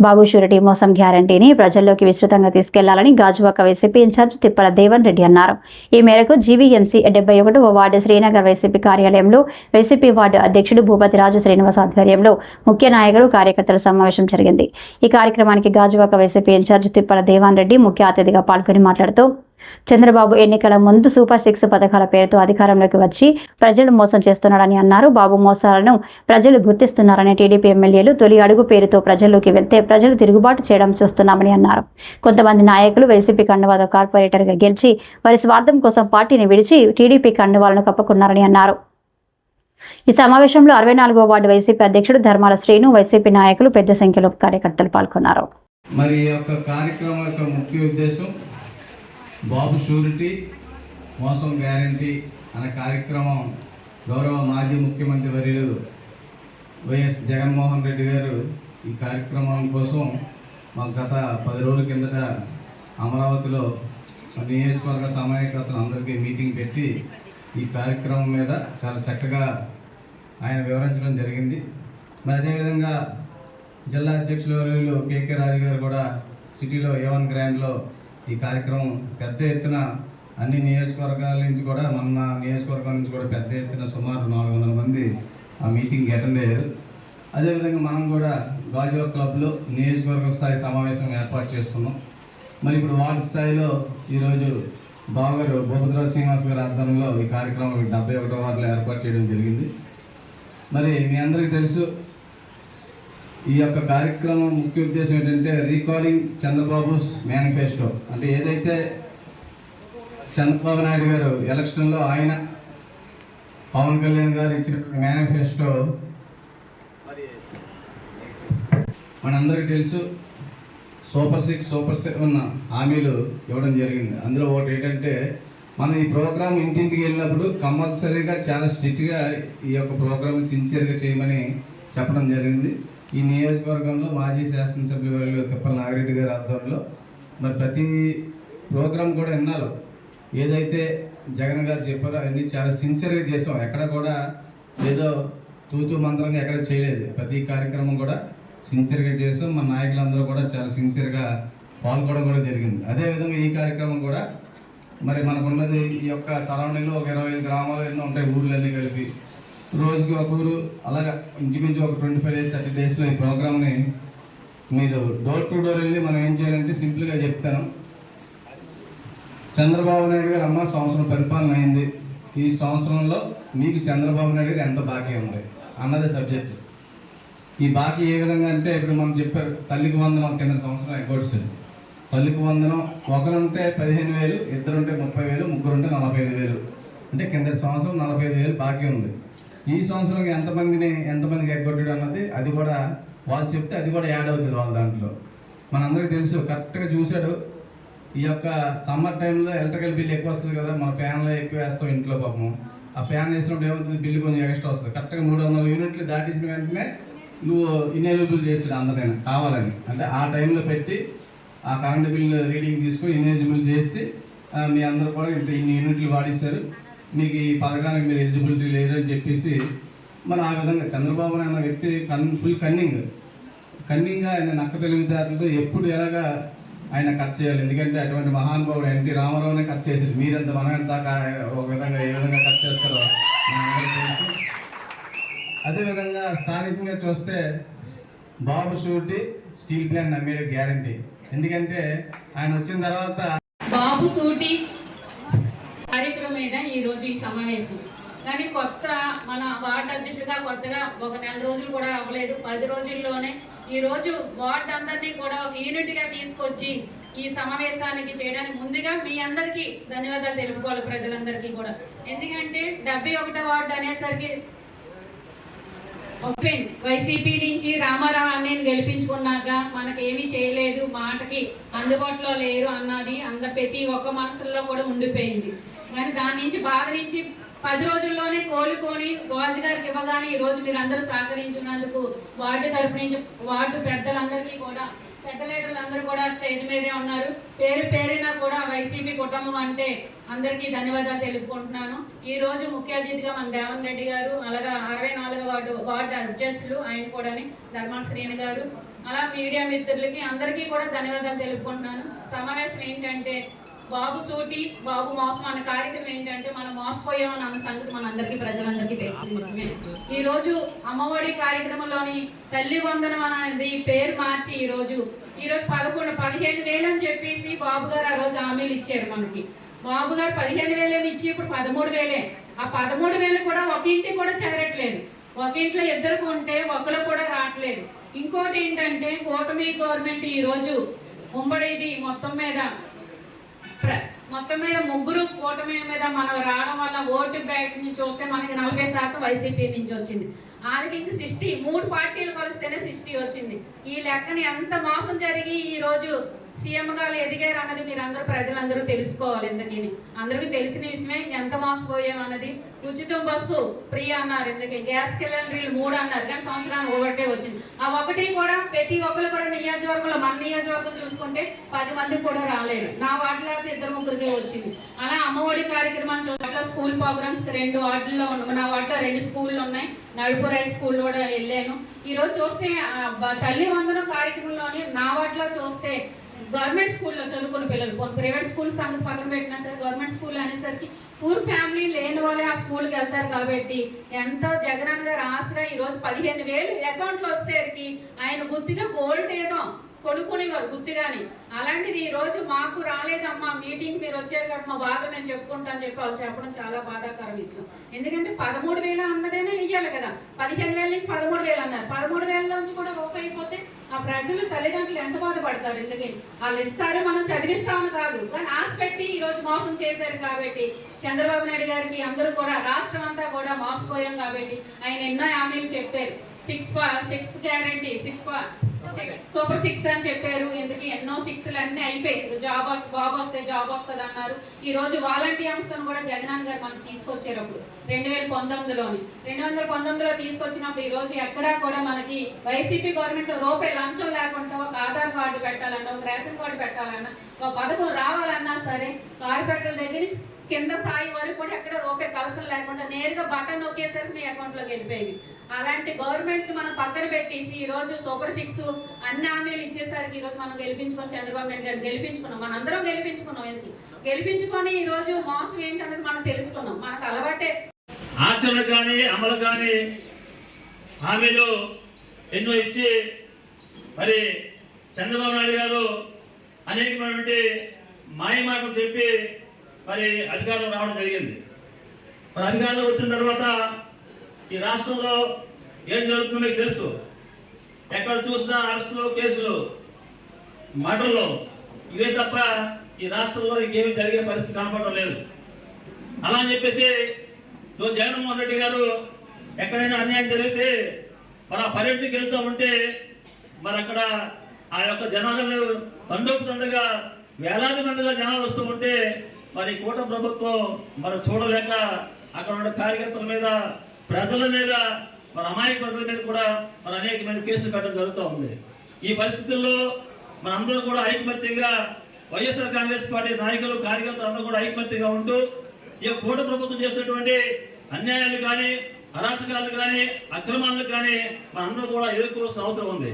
బాబు surety మోసం గ్యారంటీని ప్రజల్లోకి విస్తృతంగా తీసుకెళ్లాలని గాజువాక వైసీపీ ఇన్ఛార్జ్ తిప్పల దేవన్ రెడ్డి అన్నారు. ఈ మేరకు జీవీఎంసీ 71వ వార్డు శ్రీనగర్ వైసీపీ కార్యాలయంలో వైసీపీ వార్డు అధ్యక్షుడు భూపతిరాజు శ్రీనివాస్ ఆధ్వర్యంలో ముఖ్య నాయకులు కార్యకర్తల సమావేశం జరిగింది. ఈ కార్యక్రమానికి గాజువాక వైసీపీ ఇన్ఛార్జ్ తిప్పల దేవన్ రెడ్డి ముఖ్య అతిథిగా పాల్గొని మాట్లాడుతూ చంద్రబాబు ఎన్నికల ముందు సూపర్ 6 పథకాల పేరుతో అధికారంలోకి వచ్చి ప్రజలు మోసం చేస్తున్నారని అన్నారు. బాబు మోసాలను ప్రజలు గుర్తిస్తున్నారని టీడీపీ ఎమ్మెల్యేలు తొలి అడుగు పేరుతో ప్రజల్లోకి వెళ్తే ప్రజలు తిరుగుబాటు చేయడం చూస్తున్నామని అన్నారు. కొంతమంది నాయకులు వైసీపీ కండువాతో కార్పొరేటర్గా గెలిచి వారి స్వార్థం కోసం పార్టీని విడిచి టీడీపీ కండువాలను కప్పుకున్నారని అన్నారు. ఈ సమావేశంలో 64వ వార్డు వైసీపీ అధ్యక్షుడు ధర్మాల శ్రీను, వైసీపీ నాయకులు పెద్ద సంఖ్యలో కార్యకర్తలు పాల్గొన్నారు. మరి ఈ యొక్క కార్యక్రమం యొక్క ముఖ్య ఉద్దేశం బాబు షూరిటీ మోసం గ్యారంటీ అనే కార్యక్రమం గౌరవ మాజీ ముఖ్యమంత్రి వర్యులు వైఎస్ జగన్మోహన్ రెడ్డి గారు ఈ కార్యక్రమం కోసం మాకు గత 10 రోజుల కిందట అమరావతిలో నియోజకవర్గ సమన్వయకర్తలు అందరికీ మీటింగ్ పెట్టి ఈ కార్యక్రమం మీద చాలా చక్కగా ఆయన వివరించడం జరిగింది. మరి అదేవిధంగా జిల్లా అధ్యక్షులు వర్యులు కేకే రాజు గారు కూడా సిటీలో A1 గ్రాండ్లో ఈ కార్యక్రమం పెద్ద ఎత్తున అన్ని నియోజకవర్గాల నుంచి కూడా మన నియోజకవర్గం నుంచి కూడా పెద్ద ఎత్తున సుమారు 400 మంది ఆ మీటింగ్కి అటెండ్ అయ్యారు. అదేవిధంగా మనం కూడా గాజువాక క్లబ్లో నియోజకవర్గ స్థాయి సమావేశం ఏర్పాటు చేసుకున్నాం. మరి ఇప్పుడు వార్డు స్థాయిలో ఈరోజు బావగారు భూపతిరాజు శ్రీనివాస్ గారి ఆధ్వర్యంలో ఈ కార్యక్రమం 71వ వార్డులో ఏర్పాటు చేయడం జరిగింది. మరి మీ అందరికీ తెలుసు ఈ యొక్క కార్యక్రమం ముఖ్య ఉద్దేశం ఏంటంటే రీకాలింగ్ చంద్రబాబుస్ మేనిఫెస్టో. అంటే ఏదైతే చంద్రబాబు నాయుడు గారు ఎలక్షన్లో ఆయన పవన్ కళ్యాణ్ గారు ఇచ్చిన మేనిఫెస్టో మరి మనందరికీ తెలుసు. సూపర్ 6, సూపర్ 7 హామీలు ఇవ్వడం జరిగింది. అందులో ఒకటి ఏంటంటే మనం ఈ ప్రోగ్రాం ఇంటింటికి వెళ్ళినప్పుడు కంపల్సరీగా చాలా స్ట్రిక్ట్గా ఈ యొక్క ప్రోగ్రామ్ సిన్సియర్గా చేయమని చెప్పడం జరిగింది. ఈ నియోజకవర్గంలో మాజీ శాసనసభ్యులు తిప్పల నాగిరెడ్డి గారి ఆధ్వర్యంలో మరి ప్రతి ప్రోగ్రాం కూడా విన్నాలో ఏదైతే జగన్ గారు చెప్పారో అవన్నీ చాలా సిన్సియర్గా చేసాం. ఎక్కడ కూడా ఏదో తూతూ మంత్రంగా ఎక్కడ చేయలేదు. ప్రతి కార్యక్రమం కూడా సిన్సియర్గా చేసాం. మన నాయకులందరూ కూడా చాలా సిన్సియర్గా పాల్గొనడం కూడా జరిగింది. అదేవిధంగా ఈ కార్యక్రమం కూడా మరి మనకున్నది ఈ యొక్క సరౌండింగ్లో ఒక 25 గ్రామాలు ఎన్నో ఉంటాయి, ఊర్లన్నీ కలిపి రోజుకి ఒక ఊరు అలాగా ఇంచుమించు ఒక 25 days 30 daysలో ఈ ప్రోగ్రామ్ని మీరు డోర్ టు డోర్ వెళ్ళి మనం ఏం చేయాలంటే సింపుల్గా చెప్తాను. చంద్రబాబు నాయుడు గారు అమ్మ సంవత్సరం పరిపాలన అయింది, ఈ సంవత్సరంలో మీకు చంద్రబాబు నాయుడు గారు ఎంత బాకీ ఉంది అన్నదే సబ్జెక్ట్. ఈ బాకీ ఏ విధంగా అంటే ఇప్పుడు మనం చెప్పారు తల్లికి వందనం కింద సంవత్సరం ఎగ్గొట్టారు. తల్లికి వందనం ఒకరుంటే 15,000, ఇద్దరుంటే 30,000, ముగ్గురుంటే 45,000. అంటే కింద సంవత్సరం 45,000 బాకీ ఉంది. ఈ సంవత్సరం ఎంతమందికి ఎగ్గొట్టాడు అన్నది అది కూడా వాళ్ళు చెప్తే అది కూడా యాడ్ అవుతుంది వాళ్ళ దాంట్లో. మనందరికీ తెలుసు కరెక్ట్గా చూశాడు. ఈ యొక్క సమ్మర్ టైంలో ఎలక్ట్రికల్ బిల్ ఎక్కువ వస్తుంది కదా, మన ఫ్యాన్లో ఎక్కువ వేస్తాం ఇంట్లో. పాపం ఆ ఫ్యాన్ వేసినప్పుడు ఏమవుతుంది, బిల్లు కొంచెం ఎక్స్ట్రా వస్తుంది. కరెక్ట్గా 300 యూనిట్లు దాటేసిన వెంటనే నువ్వు ఇన్ఎలిజిబుల్ చేసాడు అందరైనా కావాలని. అంటే ఆ టైంలో పెట్టి ఆ కరెంటు బిల్లు రీడింగ్ తీసుకొని ఇన్ఎలిజిబుల్ చేసి మీ అందరూ కూడా ఇన్ని యూనిట్లు వాడిస్తారు, మీకు ఈ పథకానికి మీరు ఎలిజిబిలిటీ లేదు అని చెప్పేసి మరి ఆ విధంగా చంద్రబాబు అన్న వ్యక్తి ఫుల్ కన్నింగ్గా ఆయన నక్క తెలివితేటలతో ఎప్పుడు ఎలాగా ఆయన ఖర్చు చేయాలి. ఎందుకంటే అటువంటి మహానుభావుడు ఎన్టీ రామారావునే ఖర్చు చేశారు. మీరెంత మనం ఎంత ఒక విధంగా ఏ విధంగా ఖర్చు చేస్తారో మనందరికీ తెలుసు. అదేవిధంగా స్థానికంగా చూస్తే బాబు షూరిటీ స్టీల్ ప్లాంట్ నమ్మేది గ్యారంటీ. ఎందుకంటే ఆయన వచ్చిన తర్వాత బాబు షూరిటీ కార్యక్రమం ఈరోజు ఈ సమావేశం. కానీ కొత్త మన వార్డు అధ్యక్షుడిగా కొత్తగా ఒక 4 రోజులు కూడా అవ్వలేదు, 10 రోజుల్లోనే ఈరోజు వార్డు అందరినీ కూడా ఒక యూనిట్గా తీసుకొచ్చి ఈ సమావేశానికి చేయడానికి ముందుగా మీ అందరికీ ధన్యవాదాలు తెలుపుకోవాలి ప్రజలందరికీ కూడా. ఎందుకంటే 71వ వార్డు అనేసరికి వైసీపీ నుంచి రామారావు అన్నయ్యని గెలిపించుకున్నాక మనకేమీ చేయలేదు, మాటకి అందుబాటులో లేరు అన్నది ప్రతి ఒక్క మనసుల్లో కూడా ఉండిపోయింది. కానీ దాని నుంచి బాధ నుంచి 10 రోజుల్లోనే కోలుకొని రాజుగారికి ఇవ్వగానే ఈరోజు మీరు అందరూ సహకరించినందుకు వార్డు తరపు నుంచి వార్డు పెద్దలందరికీ కూడా పెద్ద లీడర్లందరూ కూడా స్టేజ్ మీదే ఉన్నారు. పేరు పేరున కూడా వైసీపీ కుటుంబం అంటే అందరికీ ధన్యవాదాలు తెలుపుకుంటున్నాను. ఈ రోజు ముఖ్య అతిథిగా మన దేవన్ రెడ్డి గారు, అలాగా 64వ వార్డు అధ్యక్షులు ఆయన కూడా ధర్మాల శ్రీని గారు, అలా మీడియా మిత్రులకి అందరికీ కూడా ధన్యవాదాలు తెలుపుకుంటున్నాను. సమావేశం ఏంటంటే బాబు సూటి బాబు మోసం అనే కార్యక్రమం ఏంటంటే మనం మోసపోయామని అన్న సంగతి మనందరికీ ప్రజలందరికీ తెలిసింది. ఈ రోజు అమ్మఒడి కార్యక్రమంలోని తల్లి వందనం అనేది పేరు మార్చి ఈ రోజు 15,000 అని చెప్పేసి బాబు గారు ఆ రోజు హామీలు ఇచ్చారు. మనకి బాబు గారు 15,000 ఇచ్చి ఇప్పుడు 13,000. ఆ 13,000 కూడా ఒక ఇంటికి కూడా చేరట్లేదు. ఒక ఇంట్లో ఇద్దరికి ఉంటే ఒకరు కూడా రావట్లేదు. ఇంకోటి ఏంటంటే కూటమి గవర్నమెంట్ ఈ రోజు ఉమ్మడిది మొత్తం మీద ముగ్గురు కూటమి మీద మనం రావడం వల్ల ఓటు బ్యాంక్ నుంచి చూస్తే మనకి 40% వైసీపీ నుంచి వచ్చింది. వాళ్ళకి ఇంక 60 3 పార్టీలు కలిస్తేనే 60 వచ్చింది. ఈ లెక్కని ఎంత మోసం జరిగి ఈ రోజు సీఎం గారు ఎదిగారు అన్నది మీరు అందరూ ప్రజలందరూ తెలుసుకోవాలి. ఎందుకని అందరికీ తెలిసిన విషయమే ఎంత మోసపోయాం అన్నది. ఉచితం బస్సు ఫ్రీ అన్నారు, ఎందుకే గ్యాస్ సిలిండర్లు 3 అన్నారు, కానీ సంవత్సరానికి 1 వచ్చింది. ఆ 1 కూడా ప్రతి ఒక్కరు కూడా నియోజకవర్గంలో మన నియోజకవర్గం చూసుకుంటే 10 మందికి కూడా రాలేదు. నా వార్డులో 2-3 వచ్చింది. అలా అమ్మఒడి కార్యక్రమాన్ని చూస్తే స్కూల్ ప్రోగ్రామ్స్ 2 వార్డుల్లో ఉన్నాయి. నా వార్డులో 2 స్కూళ్ళు ఉన్నాయి. నడుపు రైస్ స్కూల్ కూడా వెళ్ళాను. ఈరోజు చూస్తే తల్లి వందనం కార్యక్రమంలోని నా వార్డులో చూస్తే గవర్నమెంట్ స్కూల్లో చదువుకున్న పిల్లలు ప్రైవేట్ స్కూల్ సంగతి పక్కన పెట్టినా సరే గవర్నమెంట్ స్కూల్ అనేసరికి పూర్ ఫ్యామిలీ లేని వాళ్ళే ఆ స్కూల్కి వెళ్తారు. కాబట్టి ఎంతో జగనన్న గారు ఆసరా ఈరోజు 15,000 అకౌంట్లో వచ్చేసరికి ఆయన గుర్తుగా గోల్డ్ ఏదో కొనుక్కునేవారు గుర్తుగాని. అలాంటిది ఈ రోజు మాకు రాలేదమ్మా, మీటింగ్ మీరు వచ్చారు కాబట్టి మా బాధ మేము చెప్పుకుంటామని చెప్పి వాళ్ళు చెప్పడం చాలా బాధాకర విషయం. ఎందుకంటే 13,000 అన్నదేనే ఇయ్యాలి కదా. 15,000 నుంచి 13,000 అన్నారు. 13,000 నుంచి కూడా రూపాయి అయిపోతే ఆ ప్రజలు తల్లిదండ్రులు ఎంత బాధపడతారు. ఎందుకని వాళ్ళు ఇస్తారు, మనం చదివిస్తామని కాదు, కానీ ఆశ పెట్టి ఈ రోజు మోసం చేశారు. కాబట్టి చంద్రబాబు నాయుడు గారికి అందరూ కూడా రాష్ట్రం అంతా కూడా మోసపోయాం. కాబట్టి ఆయన ఎన్నో హామీలు చెప్పారు. 6 గ్యారంటీ, సూపర్ 6 అని చెప్పారు. ఎందుకు ఎన్నో 6లు అన్నీ అయిపోయి బాబు వస్తే జాబ్ వస్తుంది అన్నారు. ఈ రోజు వాలంటీర్ సంస్థను కూడా జగనన్న గారు మనకు తీసుకొచ్చారు. అప్పుడు 2019లో తీసుకొచ్చినప్పుడు ఈ రోజు ఎక్కడా కూడా మనకి వైసీపీ గవర్నమెంట్ రూపాయి లంచం లేకుండా ఒక ఆధార్ కార్డు పెట్టాలన్నా, ఒక రేషన్ కార్డు పెట్టాలన్నా, ఒక పథకం రావాలన్నా సరే కార్పొరేటర్ల దగ్గర నుంచి కింద స్థాయి వరకు కూడా ఎక్కడ రూపాయి కలసం లేకుండా నేరుగా బటన్ నొక్కేసరికి మీ అకౌంట్లోకి వెళ్ళిపోయింది. అలాంటి గవర్నమెంట్ మనం పక్కన పెట్టేసి ఈ రోజు సూపర్ 6 అన్ని హామీలు ఇచ్చేసరికి ఈ రోజు మనం గెలిపించుకొని చంద్రబాబు నాయుడు గారిని గెలిపించుకున్నాం. మనందరం గెలిపించుకున్నాం. ఎందుకు గెలిపించుకొని ఈ రోజు మోసం ఏంటన్నది మనం తెలుసుకున్నాం. మనకు అలవాటే. ఆచరణ కానీ అమలు కానీ హామీలు ఎన్నో ఇచ్చి మరి చంద్రబాబు నాయుడు గారు అనేకమైనటువంటి మాయ మాటలు చెప్పి మరి అధికారంలో రావడం జరిగింది. మరి అధికారంలో వచ్చిన తర్వాత ఈ రాష్ట్రంలో ఏం జరుగుతుందో మీకు తెలుసు. ఎక్కడ చూసినా అరెస్టులు, కేసులు, మర్డర్లు, ఇవే తప్ప ఈ రాష్ట్రంలో ఇంకేమీ జరిగే పరిస్థితి కనపడడం లేదు. అలా అని చెప్పేసి జగన్మోహన్ రెడ్డి గారు ఎక్కడైనా అన్యాయం జరిగితే మరి ఆ పర్యటనకి వెళ్తూ ఉంటే మరి అక్కడ ఆ యొక్క జనాలు తండోపుతండగా వేలాది మందిగా జనాలు వస్తూ ఉంటే మరి కూటమి ప్రభుత్వం మనం చూడలేక అక్కడ ఉన్న కార్యకర్తల మీద, ప్రజల మీద, మన అమాయక ప్రజల మీద కూడా మన అనేకమైన కేసులు పెట్టడం జరుగుతూ ఉంది. ఈ పరిస్థితుల్లో మనందరూ కూడా ఐకమత్యంగా వైఎస్ఆర్ కాంగ్రెస్ పార్టీ నాయకులు, కార్యకర్తలు అందరూ కూడా ఐకమత్యంగా ఉంటూ ఈ కూటమి ప్రభుత్వం చేసినటువంటి అన్యాయాలు కానీ, అరాచకాలు కానీ, అక్రమాలను కానీ మనందరూ కూడా ఎదుర్కోవాల్సిన అవసరం ఉంది.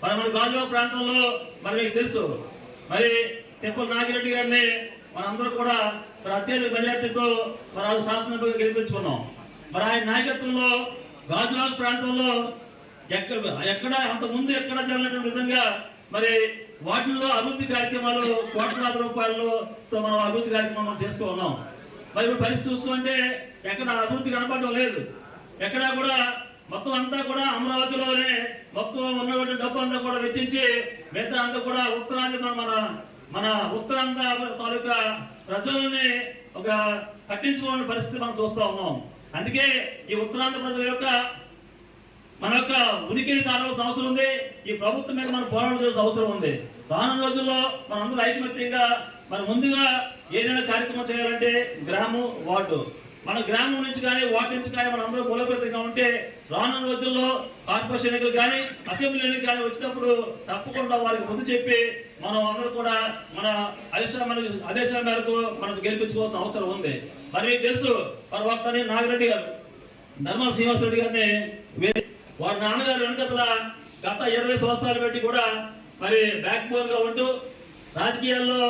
మరి మన గాజువాక ప్రాంతంలో మరి మీకు తెలుసు, మరి తిప్పల నాగిరెడ్డి గారిని మనందరూ కూడా అత్యధిక మెజార్టీతో మరి శాసనసభగా గెలిపించుకున్నాం. మరి ఆయన నాయకత్వంలో గాజువాక ప్రాంతంలో ఎక్కడ అంతకుముందు ఎక్కడ జరిగినటువంటి విధంగా మరి వాటిల్లో అభివృద్ధి కార్యక్రమాలు కోట్లాది రూపాయలతో మనం అభివృద్ధి కార్యక్రమాలు చేస్తూ ఉన్నాం. మరి ఇప్పుడు పరిస్థితి చూస్తుంటే ఎక్కడ అభివృద్ధి కనపడడం లేదు. ఎక్కడా కూడా మొత్తం అంతా కూడా అమరావతిలోనే మొత్తం ఉన్నటువంటి డబ్బు అంతా కూడా వెచ్చించి మిగతా అంతా కూడా ఉత్తరాంధ్ర మన ఉత్తరాంధ్ర తాలూకా ప్రజలని ఒక పట్టించుకోవాలని పరిస్థితి మనం చూస్తూ ఉన్నాం. అందుకే ఈ ఉత్తరాంధ్ర ప్రజల యొక్క మన యొక్క ఉనికిని చాలాల్సిన అవసరం ఉంది. ఈ ప్రభుత్వం మీద మనం పోరాటం చేయాల్సిన అవసరం ఉంది. రానున్న రోజుల్లో మనందరూ ఐకమత్యంగా మన ముందుగా ఏదైనా కార్యక్రమం చేయాలంటే గ్రామం, వార్డు, మన గ్రామం నుంచి కానీ వార్డు నుంచి కానీ మన అందరూ బలోపేతంగా ఉంటే రానున్న రోజుల్లో కార్పొరేషన్ ఎన్నికలు కానీ, అసెంబ్లీ ఎన్నికలు కానీ వచ్చినప్పుడు తప్పకుండా వారికి ముందు చెప్పి మనం అందరూ కూడా మన ఆదేశాల మేరకు మనం గెలిపించుకోవాల్సిన అవసరం ఉంది. మరి మీకు తెలుసు, పర్వతని నాగిరెడ్డి గారు, ధర్మాల శ్రీనివాసరెడ్డి గారిని వారి నాన్నగారు వెనుకతల గత 20 సంవత్సరాలు బట్టి కూడా మరి బ్యాక్ బోన్గా ఉంటూ రాజకీయాల్లో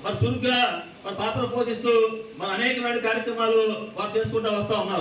మరి చురుగ్గా మరి పాత్ర పోషిస్తూ మరి అనేకమైన కార్యక్రమాలు వారు చేసుకుంటూ వస్తూ ఉన్నారు.